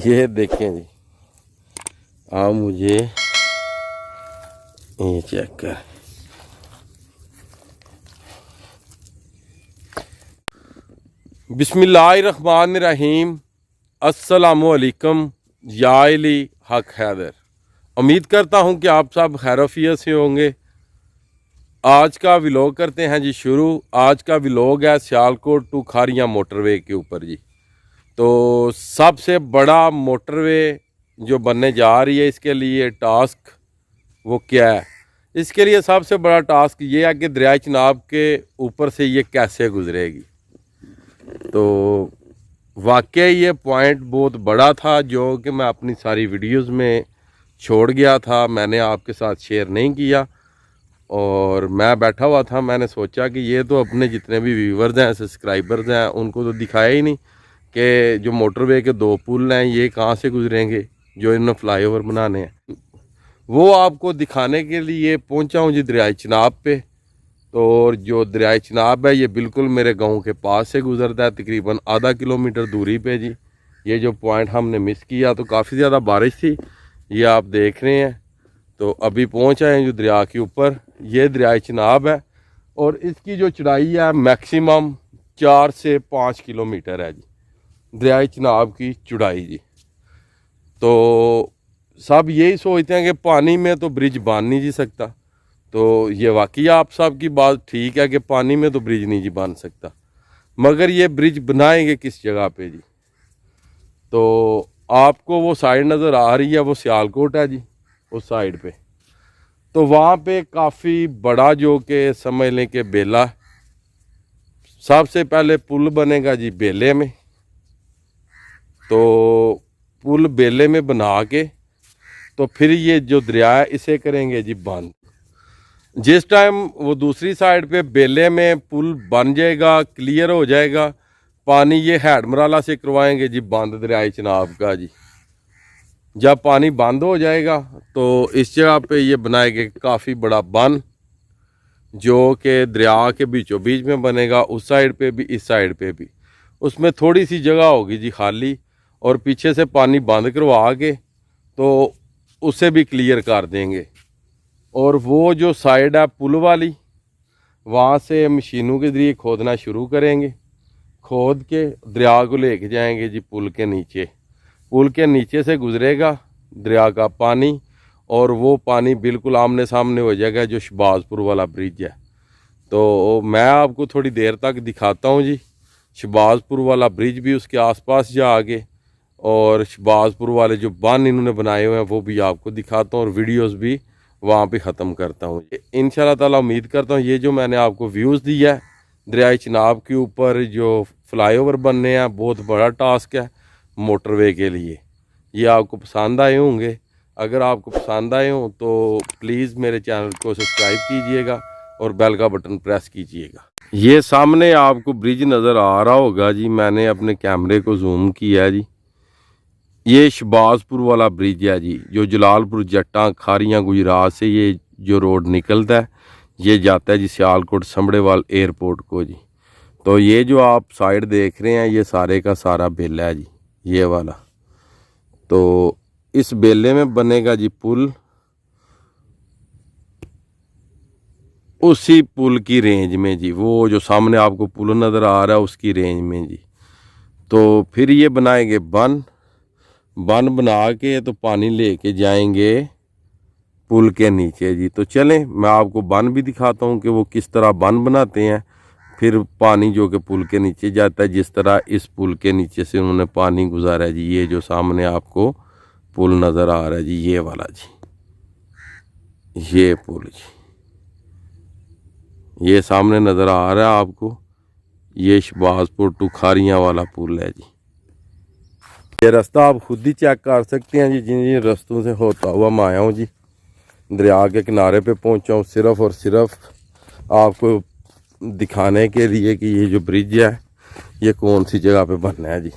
ये देखें जी, आप मुझे ये चेक कर। बिस्मिल्लाहिर्रहमानिर्रहीम। अस्सलामुअलैकुम याइली हक हैदर। उम्मीद करता हूँ कि आप सब खैरियत से होंगे। आज का व्लॉग करते हैं जी शुरू। आज का व्लॉग है सियालकोट टू खारियां मोटरवे के ऊपर जी। तो सबसे बड़ा मोटरवे जो बनने जा रही है, इसके लिए टास्क वो क्या है? इसके लिए सबसे बड़ा टास्क ये है कि दरिया चिनाब के ऊपर से ये कैसे गुजरेगी। तो वाकई ये पॉइंट बहुत बड़ा था जो कि मैं अपनी सारी वीडियोस में छोड़ गया था, मैंने आपके साथ शेयर नहीं किया। और मैं बैठा हुआ था, मैंने सोचा कि ये तो अपने जितने भी व्यूवर्स हैं, सब्सक्राइबर्स हैं, उनको तो दिखाया ही नहीं कि जो मोटरवे के दो पुल हैं ये कहाँ से गुजरेंगे, जो इन्होंने फ्लाईओवर बनाने हैं। वो आपको दिखाने के लिए पहुंचा हूँ जी दरिया चिनाब पे। तो और जो दरिया चिनाब है ये बिल्कुल मेरे गांव के पास से गुजरता है, तकरीबन आधा किलोमीटर दूरी पे जी। ये जो पॉइंट हमने मिस किया, तो काफ़ी ज़्यादा बारिश थी, ये आप देख रहे हैं। तो अभी पहुँच आए हैं जो दरिया के ऊपर। ये दरिया चिनाब है और इसकी जो चढ़ाई है मैक्सिमम 4 से 5 किलोमीटर है जी, दरिया चिनाब की चढ़ाई जी। तो सब यही सोचते हैं कि पानी में तो ब्रिज बन नहीं जी सकता। तो ये वाकई आप सब की बात ठीक है कि पानी में तो ब्रिज नहीं जी बन सकता, मगर ये ब्रिज बनाएंगे किस जगह पे जी? तो आपको वो साइड नज़र आ रही है, वो सियालकोट है जी उस साइड पे। तो वहाँ पे काफ़ी बड़ा जो कि समझ लें कि बेला, सबसे पहले पुल बनेगा जी बेले में। तो पुल बेले में बना के तो फिर ये जो दरिया है इसे करेंगे जी बंद। जिस टाइम वो दूसरी साइड पे बेले में पुल बन जाएगा, क्लियर हो जाएगा, पानी ये हैडमराला से करवाएंगे जी बंद दरिया चिनाब का जी। जब पानी बंद हो जाएगा तो इस जगह पे ये बनाएंगे काफ़ी बड़ा बन, जो कि दरिया के बीचों बीच में बनेगा, उस साइड पे भी इस साइड पे भी। उसमें थोड़ी सी जगह होगी जी खाली, और पीछे से पानी बंद करवा के तो उसे भी क्लियर कर देंगे। और वो जो साइड है पुल वाली, वहाँ से मशीनों के ज़रिए खोदना शुरू करेंगे। खोद के दरिया को लेके जाएंगे जी पुल के नीचे। पुल के नीचे से गुजरेगा दरिया का पानी, और वो पानी बिल्कुल आमने सामने हो जाएगा जो शहबाजपुर वाला ब्रिज है। तो मैं आपको थोड़ी देर तक दिखाता हूँ जी शहबाजपुर वाला ब्रिज भी, उसके आसपास जा आगे, और शहबाजपुर वाले जो बांध इन्होंने बनाए हुए हैं वो भी आपको दिखाता हूँ, और वीडियोस भी वहाँ पे ख़त्म करता हूँ। इंशाल्लाह ताला उम्मीद करता हूँ ये जो मैंने आपको व्यूज़ दिया है दरिया चिनाब के ऊपर जो फ्लाईओवर बनने हैं, बहुत बड़ा टास्क है मोटरवे के लिए, ये आपको पसंद आए होंगे। अगर आपको पसंद आए हों तो प्लीज़ मेरे चैनल को सब्सक्राइब कीजिएगा और बेल का बटन प्रेस कीजिएगा। ये सामने आपको ब्रिज नज़र आ रहा होगा जी, मैंने अपने कैमरे को जूम किया है जी। ये शहबाजपुर वाला ब्रिज है जी, जो जलालपुर जट्टा खारियां गुजरात से ये जो रोड निकलता है ये जाता है जी सियालकोट संबड़ेवाल एयरपोर्ट को जी। तो ये जो आप साइड देख रहे हैं ये सारे का सारा बेला है जी, ये वाला। तो इस बेले में बनेगा जी पुल, उसी पुल की रेंज में जी, वो जो सामने आपको पुल नज़र आ रहा है उसकी रेंज में जी। तो फिर ये बनाएंगे बन बना के तो पानी लेके जाएंगे पुल के नीचे जी। तो चलें मैं आपको बन भी दिखाता हूँ कि वो किस तरह बन बनाते हैं। फिर पानी जो कि पुल के नीचे जाता है, जिस तरह इस पुल के नीचे से उन्होंने पानी गुजारा है जी। ये जो सामने आपको पुल नज़र आ रहा है जी, ये वाला जी, ये पुल जी, ये सामने नज़र आ रहा है आपको, ये शहबाजपुर टू खारियां वाला पुल है जी। ये रास्ता आप खुद ही चेक कर सकते हैं जी, जिन जिन रास्तों से होता हुआ मैं आया हूँ जी। दरिया के किनारे पे पहुँचा हूँ सिर्फ़ और सिर्फ आपको दिखाने के लिए कि ये जो ब्रिज है ये कौन सी जगह पे बनना है जी।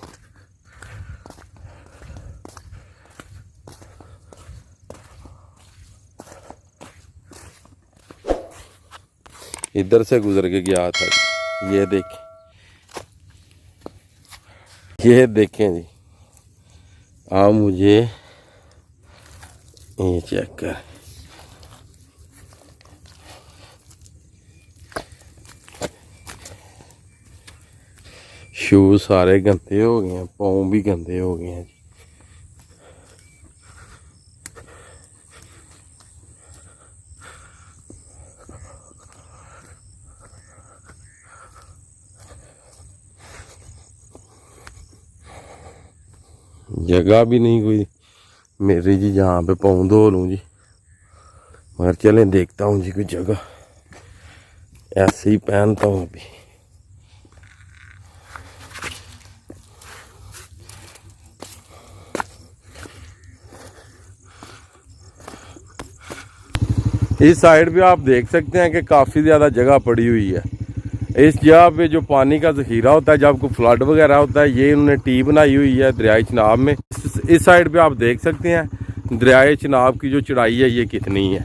इधर से गुजर के गया था जी, ये देखें, ये देखें जी, आप मुझे ये चेक कर, शूज सारे गंदे हो गए हैं, पाँव भी गंदे हो गए हैं। जगह भी नहीं कोई मेरी जी जहाँ पे पाँव धो लूँ जी, मगर चले देखता हूँ जी कोई जगह, ऐसे ही पहनता हूँ अभी। इस साइड पे आप देख सकते हैं कि काफ़ी ज़्यादा जगह पड़ी हुई है। इस जगह पे जो पानी का ज़ख़ीरा होता है जब कोई फ्लड वगैरह होता है, ये इन्होंने टी बनाई हुई है दरियाए चिनाब में। इस साइड पे आप देख सकते हैं दरियाए चिनाब की जो चढ़ाई है ये कितनी है,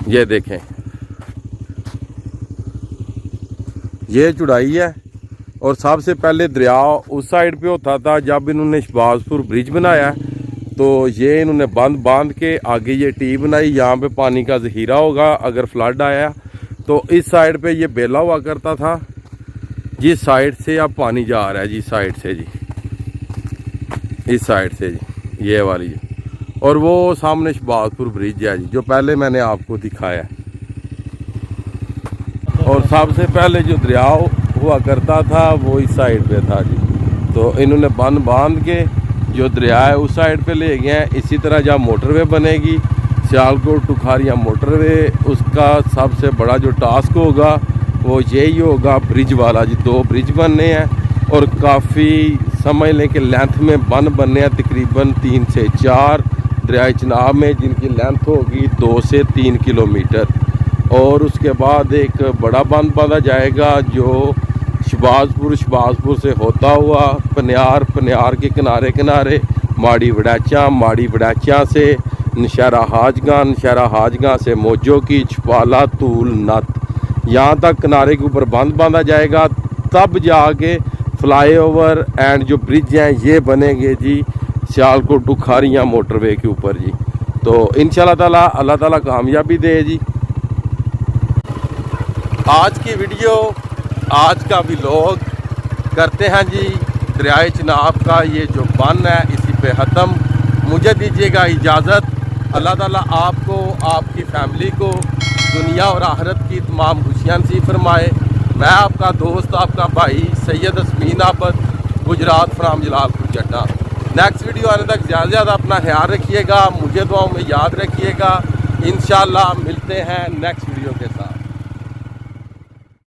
ये देखें, ये चढ़ाई है। और सबसे पहले दरिया उस साइड पे होता था, जब इन्होंने शहबाजपुर ब्रिज बनाया तो ये इन्होंने बांध के आगे ये टी बनाई। यहाँ पे पानी का ज़ख़ीरा होगा, अगर फ्लड आया तो इस साइड पे ये बेला हुआ करता था। जिस साइड से अब पानी जा रहा है, जिस साइड से जी, इस साइड से जी, ये वाली जी। और वो सामने शहबाजपुर ब्रिज है जी, जो पहले मैंने आपको दिखाया। और सबसे पहले जो दरिया हुआ करता था वो इस साइड पे था जी, तो इन्होंने बांध के जो दरिया है उस साइड पे ले गए हैं। इसी तरह जब मोटरवे बनेगी सियालकोट टू खारियां मोटरवे, उसका सबसे बड़ा जो टास्क होगा वो यही होगा ब्रिज वाला जी। 2 ब्रिज बनने हैं और काफ़ी समझ लें कि लेंथ में बनने हैं, तकरीबन 3 से 4 दरियाए चिनाब में, जिनकी लेंथ होगी 2 से 3 किलोमीटर। और उसके बाद एक बड़ा बंद बांधा जाएगा जो शहबाजपुर से होता हुआ पनियार के किनारे माड़ी वड़ैचा से नशहरा हाजगा से मोजो की छपाला तूल नत, यहाँ तक किनारे के ऊपर बंद बांधा जाएगा। तब जाके फ्लाईओवर एंड जो ब्रिज हैं ये बनेंगे जी सियालकोट टू खारियां मोटरवे के ऊपर जी। तो इंशाल्लाह ताला अल्लाह ताला कामयाबी दे जी। आज की वीडियो, आज का व्लॉग करते हैं जी दरियाए चिनाब का ये जो बन है इसी पे ख़त्म। मुझे दीजिएगा इजाज़त। अल्लाह ताला आपको, आपकी फैमिली को दुनिया और आखिरत की तमाम खुशियाँ नसीब फरमाए। मैं आपका दोस्त, आपका भाई Syed Asmin Abad, Gujarat from Jalalpur Jadda. Next video आने तक ज़्यादा से ज़्यादा अपना ख्याल रखिएगा, मुझे दुआओं में याद रखिएगा। इंशाल्लाह मिलते हैं नेक्स्ट वीडियो के साथ।